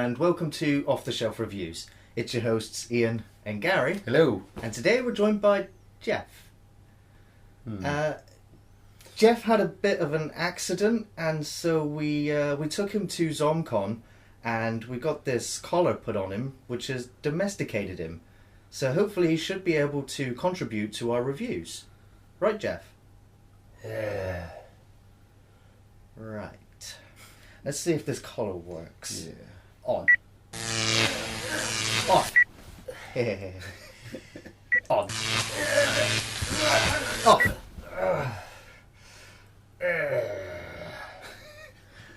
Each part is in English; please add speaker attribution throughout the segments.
Speaker 1: and welcome to Off the Shelf Reviews. It's your hosts Ian and Gary.
Speaker 2: Hello.
Speaker 1: And today we're joined by Geoff. Geoff had a bit of an accident, and so we took him to ZomCon, and we got this collar put on him, which has domesticated him. So hopefully he should be able to contribute to our reviews. Right, Geoff?
Speaker 2: Yeah.
Speaker 1: Right. Let's see if this collar works.
Speaker 2: Yeah.
Speaker 1: On. Off. On. Off.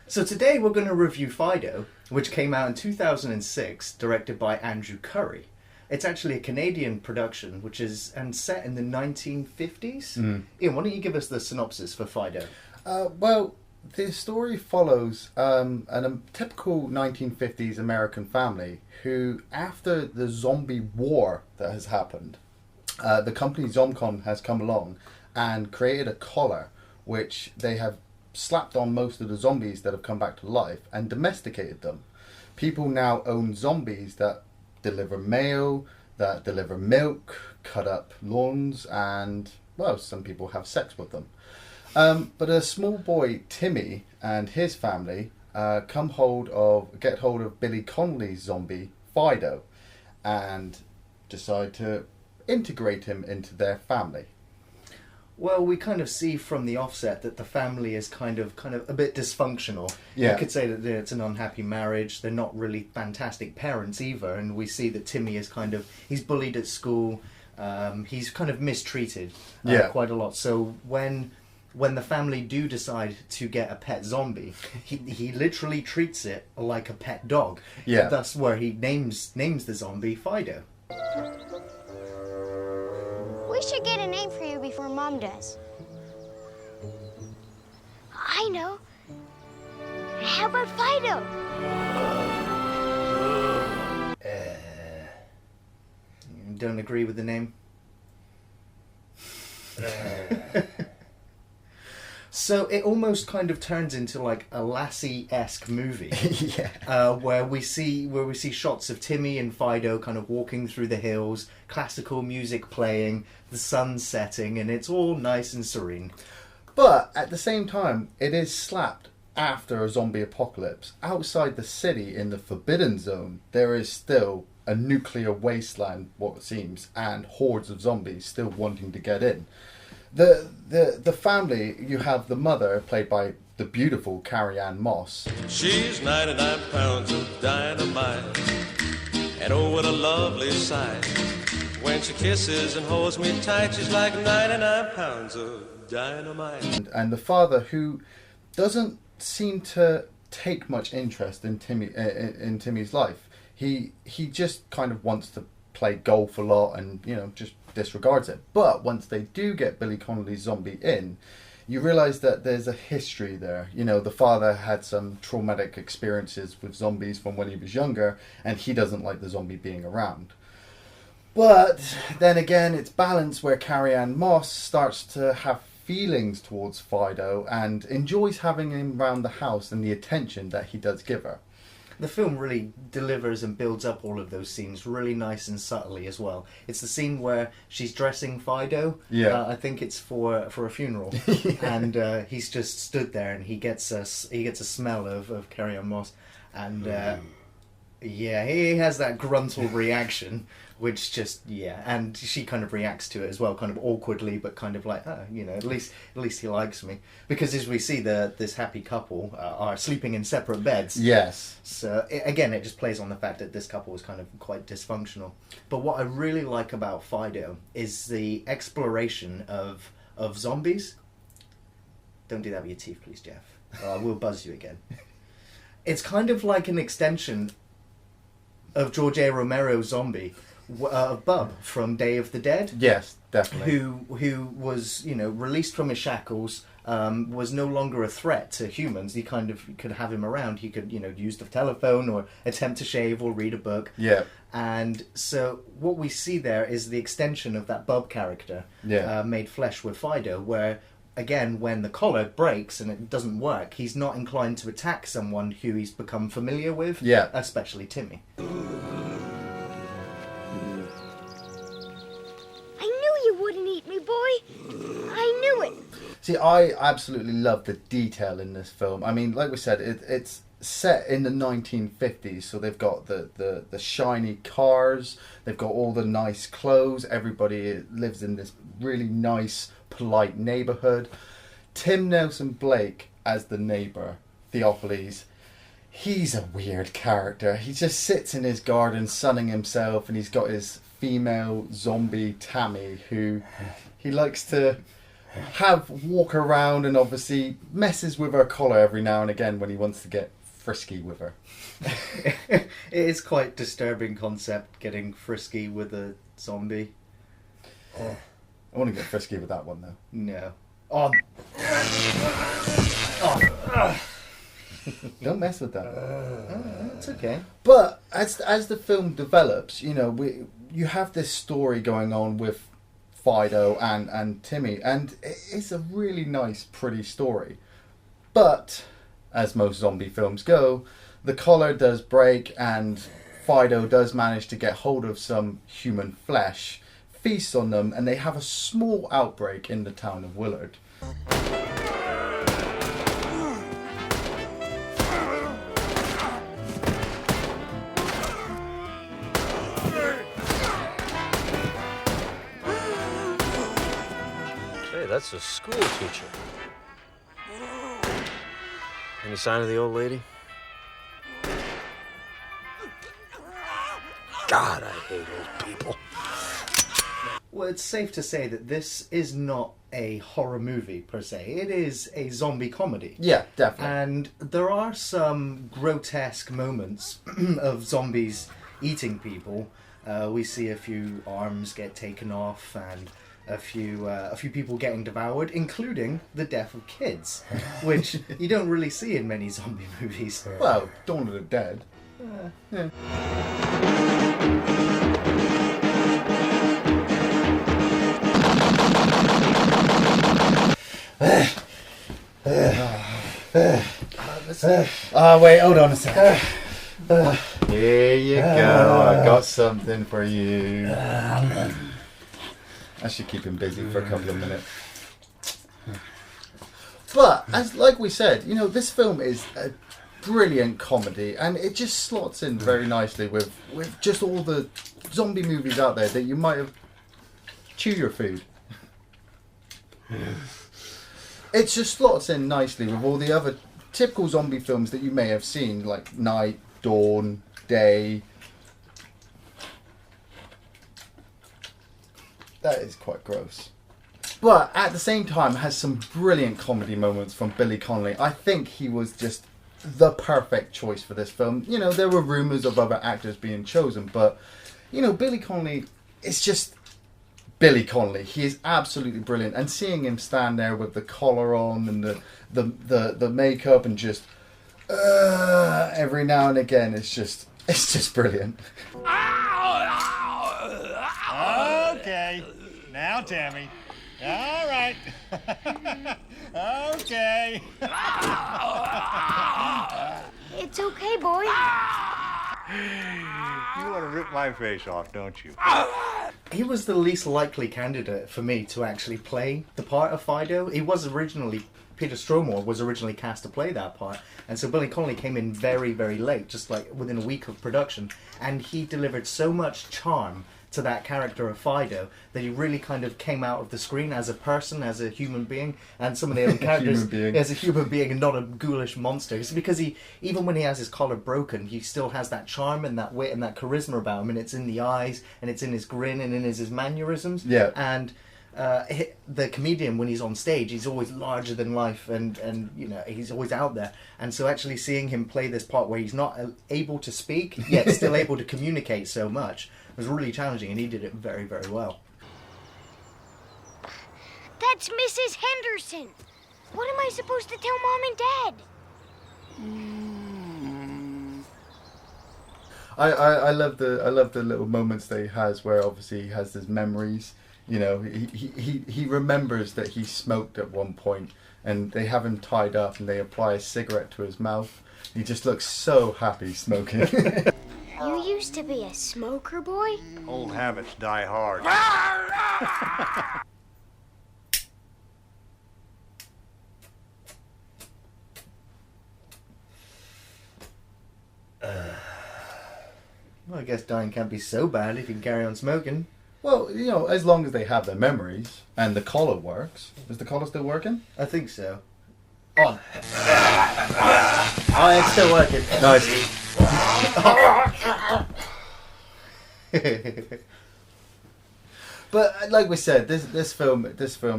Speaker 1: So today we're going to review Fido, which came out in 2006, directed by Andrew Currie. It's actually a Canadian production, which is set in the 1950s. Ian, why don't you give us the synopsis for Fido?
Speaker 2: Well, the story follows a typical 1950s American family who, after the zombie war that has happened, the company ZomCon has come along and created a collar which they have slapped on most of the zombies that have come back to life and domesticated them. People now own zombies that deliver mail, that deliver milk, cut up lawns, and, well, some people have sex with them. But a small boy, Timmy, and his family get hold of Billy Connolly's zombie, Fido, and decide to integrate him into their family.
Speaker 1: Well, we kind of see from the offset that the family is kind of a bit dysfunctional.
Speaker 2: Yeah.
Speaker 1: You could say that it's an unhappy marriage. They're not really fantastic parents either, and we see that Timmy is he's bullied at school. He's kind of mistreated quite a lot. So when the family do decide to get a pet zombie, he literally treats it like a pet dog.
Speaker 2: Yeah.
Speaker 1: That's where he names the zombie Fido.
Speaker 3: We should get a name for you before Mom does. I know. How about Fido?
Speaker 1: You don't agree with the name? So it almost kind of turns into like a Lassie-esque movie.
Speaker 2: Yeah.
Speaker 1: Where we see shots of Timmy and Fido kind of walking through the hills, classical music playing, the sun setting, and it's all nice and serene.
Speaker 2: But at the same time, it is slapped after a zombie apocalypse. Outside the city, in the Forbidden Zone, there is still a nuclear wasteland, what it seems, and hordes of zombies still wanting to get in. The family, you have the mother, played by the beautiful Carrie-Anne Moss.
Speaker 4: She's 99 pounds of dynamite, and oh, what a lovely sight. When she kisses and holds me tight, she's like 99 pounds of dynamite.
Speaker 2: And the father, who doesn't seem to take much interest in Timmy's life. He just kind of wants to play golf a lot and, just disregards it. But once they do get Billy Connolly's zombie in, you realise that there's a history there. The father had some traumatic experiences with zombies from when he was younger, and he doesn't like the zombie being around. But then again, it's balanced where Carrie-Anne Moss starts to have feelings towards Fido and enjoys having him around the house and the attention that he does give her.
Speaker 1: The film really delivers and builds up all of those scenes really nice and subtly as well. It's the scene where she's dressing Fido.
Speaker 2: Yeah.
Speaker 1: I think it's for a funeral, and he's just stood there, and he gets a smell of Carrie-Anne Moss, and he has that gruntle reaction, which and she kind of reacts to it as well, kind of awkwardly, but kind of like, at least he likes me, because as we see, this happy couple are sleeping in separate beds.
Speaker 2: Yes.
Speaker 1: So it just plays on the fact that this couple is kind of quite dysfunctional. But what I really like about Fido is the exploration of zombies. Don't do that with your teeth, please, Geoff. I will buzz you again. It's kind of like an extension of George A. Romero's Zombie, Bub from Day of the Dead.
Speaker 2: Yes, definitely.
Speaker 1: Who was released from his shackles, was no longer a threat to humans. You kind of could have him around. He could use the telephone or attempt to shave or read a book.
Speaker 2: Yeah.
Speaker 1: And so what we see there is the extension of that Bub character, made flesh with Fido, where again, when the collar breaks and it doesn't work, he's not inclined to attack someone who he's become familiar with, especially Timmy.
Speaker 3: I knew you wouldn't eat me, boy. I knew it.
Speaker 2: See, I absolutely love the detail in this film. I mean, like we said, it's set in the 1950s, so they've got the shiny cars, they've got all the nice clothes, everybody lives in this really nice, polite neighbourhood. Tim Nelson Blake as the neighbour, Theophilus, he's a weird character. He just sits in his garden sunning himself, and he's got his female zombie Tammy, who he likes to walk around and obviously messes with her collar every now and again when he wants to get frisky with her.
Speaker 1: It is quite disturbing concept, getting frisky with a zombie.
Speaker 2: I want to get frisky with that one though.
Speaker 1: No.
Speaker 2: Don't mess with that.
Speaker 1: It's okay.
Speaker 2: But as the film develops, you have this story going on with Fido and Timmy, and it's a really nice, pretty story. But as most zombie films go, the collar does break, and Fido does manage to get hold of some human flesh, feasts on them, and they have a small outbreak in the town of Willard.
Speaker 5: Hey, that's a school teacher. Any sign of the old lady? God, I hate old people.
Speaker 1: Well, it's safe to say that this is not a horror movie per se. It is a zombie comedy.
Speaker 2: Yeah, definitely.
Speaker 1: And there are some grotesque moments of zombies eating people. We see a few arms get taken off and a few people getting devoured, including the death of kids, which you don't really see in many zombie movies.
Speaker 2: Well, Dawn of the Dead. Yeah. Wait, hold on a second. Here you go. I got something for you. I should keep him busy for a couple of minutes. But like we said, this film is a brilliant comedy, and it just slots in very nicely with just all the zombie movies out there that you might have chew your food. It just slots in nicely with all the other typical zombie films that you may have seen, like Night, Dawn, Day. That is quite gross. But at the same time, has some brilliant comedy moments from Billy Connolly. I think he was just the perfect choice for this film. There were rumours of other actors being chosen, but, Billy Connolly is just Billy Connolly. He is absolutely brilliant. And seeing him stand there with the collar on and the makeup and just every now and again, it's just brilliant.
Speaker 6: Okay, now Tammy. All right. Okay.
Speaker 3: It's okay, boy.
Speaker 6: You want to rip my face off, don't you?
Speaker 1: He was the least likely candidate for me to actually play the part of Fido. Peter Stormare was originally cast to play that part, and so Billy Connolly came in very, very late, just like within a week of production, and he delivered so much charm to that character of Fido that he really kind of came out of the screen as a person, as a human being, and some of the other characters as a human being and not a ghoulish monster. It's because even when he has his collar broken, he still has that charm and that wit and that charisma about him, and it's in the eyes and it's in his grin and in his mannerisms.
Speaker 2: Yeah.
Speaker 1: And the comedian, when he's on stage, he's always larger than life, and he's always out there. And so actually seeing him play this part where he's not able to speak yet still able to communicate so much was really challenging, and he did it very, very well.
Speaker 3: That's Mrs. Henderson. What am I supposed to tell Mom and Dad?
Speaker 2: I love the little moments that he has where obviously he has his memories. You know, he remembers that he smoked at one point, and they have him tied up and they apply a cigarette to his mouth. He just looks so happy smoking.
Speaker 3: You used to be a smoker, boy?
Speaker 6: Old habits die hard.
Speaker 1: Well, I guess dying can't be so bad if you can carry on smoking.
Speaker 2: Well, you know, as long as they have their memories and the collar works. Is the collar still working?
Speaker 1: I think so. On. Oh, it's still working.
Speaker 2: Nice. But like we said, this film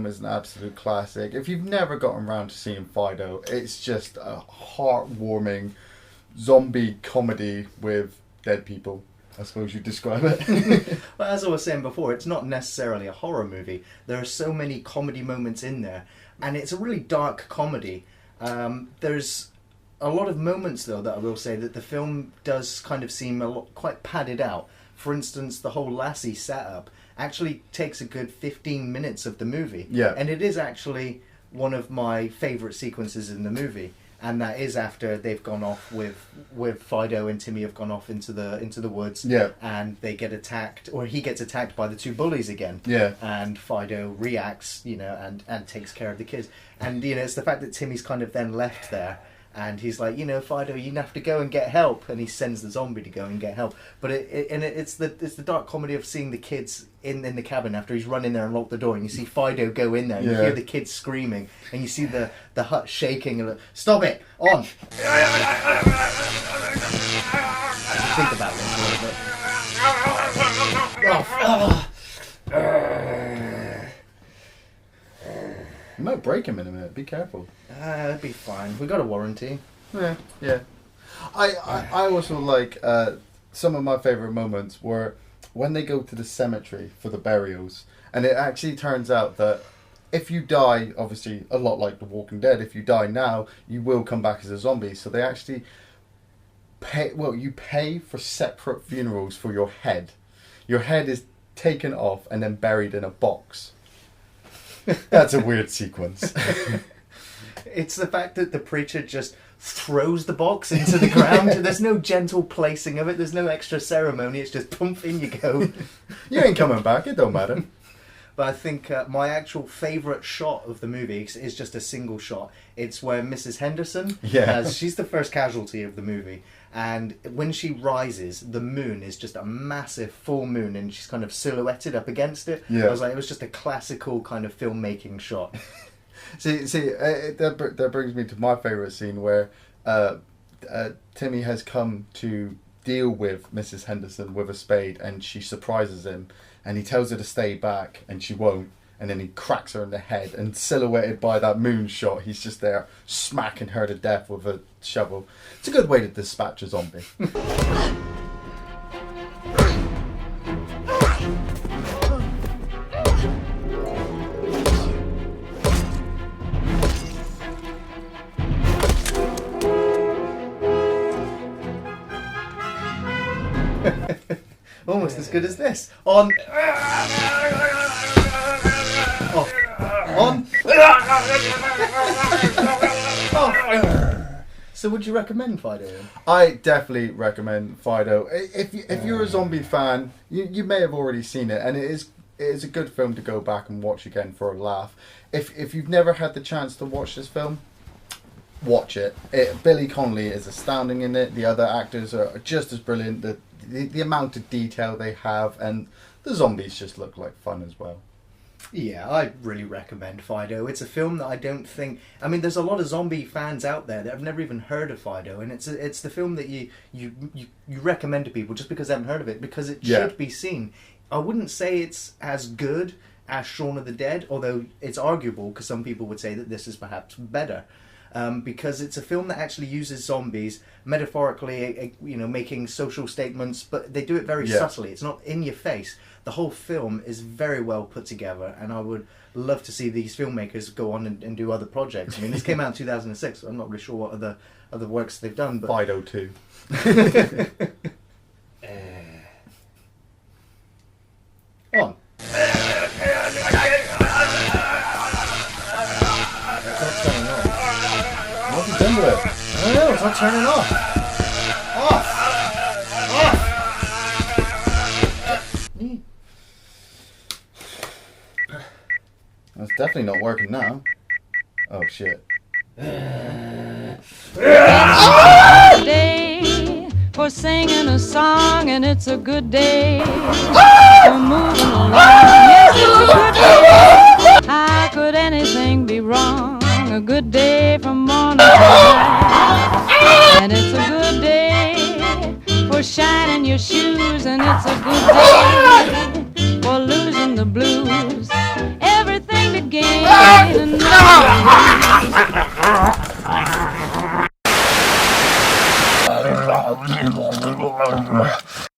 Speaker 2: is an absolute classic. If you've never gotten around to seeing Fido, it's just a heartwarming zombie comedy with dead people, I suppose you'd describe it.
Speaker 1: Well, as I was saying before, it's not necessarily a horror movie. There are so many comedy moments in there, and it's a really dark comedy. There's a lot of moments, though, that I will say that the film does kind of seem quite padded out. For instance, the whole Lassie setup actually takes a good 15 minutes of the movie.
Speaker 2: Yeah.
Speaker 1: And it is actually one of my favourite sequences in the movie. And that is after they've gone off with Fido and Timmy have gone off into the woods.
Speaker 2: Yeah.
Speaker 1: And they get attacked, or he gets attacked by the two bullies again.
Speaker 2: Yeah.
Speaker 1: And Fido reacts, you know, and takes care of the kids. And, you know, it's the fact that Timmy's kind of then left there. And he's like, you know, Fido, you have to go and get help. And he sends the zombie to go and get help. But it's the dark comedy of seeing the kids in the cabin after he's run in there and locked the door. And you see Fido go in there. And you hear the kids screaming. And you see the hut shaking. And stop it! On! Think about this a little bit.
Speaker 2: You might break him in a minute. Be careful.
Speaker 1: It'll be fine. We got a warranty.
Speaker 2: Yeah. I also like some of my favourite moments were when they go to the cemetery for the burials, and it actually turns out that if you die, obviously a lot like The Walking Dead, if you die now, you will come back as a zombie. So they actually you pay for separate funerals for your head. Your head is taken off and then buried in a box. That's a weird sequence.
Speaker 1: It's the fact that the preacher just throws the box into the ground. There's no gentle placing of it. There's no extra ceremony. It's just pump, in you go.
Speaker 2: You ain't coming back. It don't matter.
Speaker 1: But I think my actual favourite shot of the movie is just a single shot. It's where Mrs. Henderson, she's the first casualty of the movie. And when she rises, the moon is just a massive full moon, and she's kind of silhouetted up against it.
Speaker 2: Yeah.
Speaker 1: I was like, it was just a classical kind of filmmaking shot.
Speaker 2: See, that brings me to my favourite scene where Timmy has come to deal with Mrs. Henderson with a spade, and she surprises him, and he tells her to stay back, and she won't, and then he cracks her in the head, and silhouetted by that moon shot, he's just there smacking her to death with a shovel. It's a good way to dispatch a zombie.
Speaker 1: Almost as good as this. On. Off. On. Off. So would you recommend Fido?
Speaker 2: I definitely recommend Fido. If you're a zombie fan, you may have already seen it, and it is a good film to go back and watch again for a laugh. If you've never had the chance to watch this film, watch it. Billy Connolly is astounding in it. The other actors are just as brilliant. The amount of detail they have, and the zombies just look like fun as well.
Speaker 1: Yeah, I really recommend Fido. It's a film that I don't think... I mean, there's a lot of zombie fans out there that have never even heard of Fido, and it's the film that you recommend to people just because they haven't heard of it, because it should be seen. I wouldn't say it's as good as Shaun of the Dead, although it's arguable, because some people would say that this is perhaps better. Because it's a film that actually uses zombies metaphorically, making social statements, but they do it very subtly. It's not in your face. The whole film is very well put together, and I would love to see these filmmakers go on and do other projects. I mean, this came out in 2006. So I'm not really sure what other works they've done. But
Speaker 2: Fido 2.
Speaker 1: On.
Speaker 2: into it?
Speaker 1: I don't know, it's not turning off. Off!
Speaker 2: That's definitely not working now. Oh shit.
Speaker 7: Day for singing a song, and it's a good day for moving along. Yes, it's a good day. How could anything be wrong? A good day from morning to night, and it's a good day for shining your shoes, and it's a good day for losing the blues. Everything to gain and nothing to lose.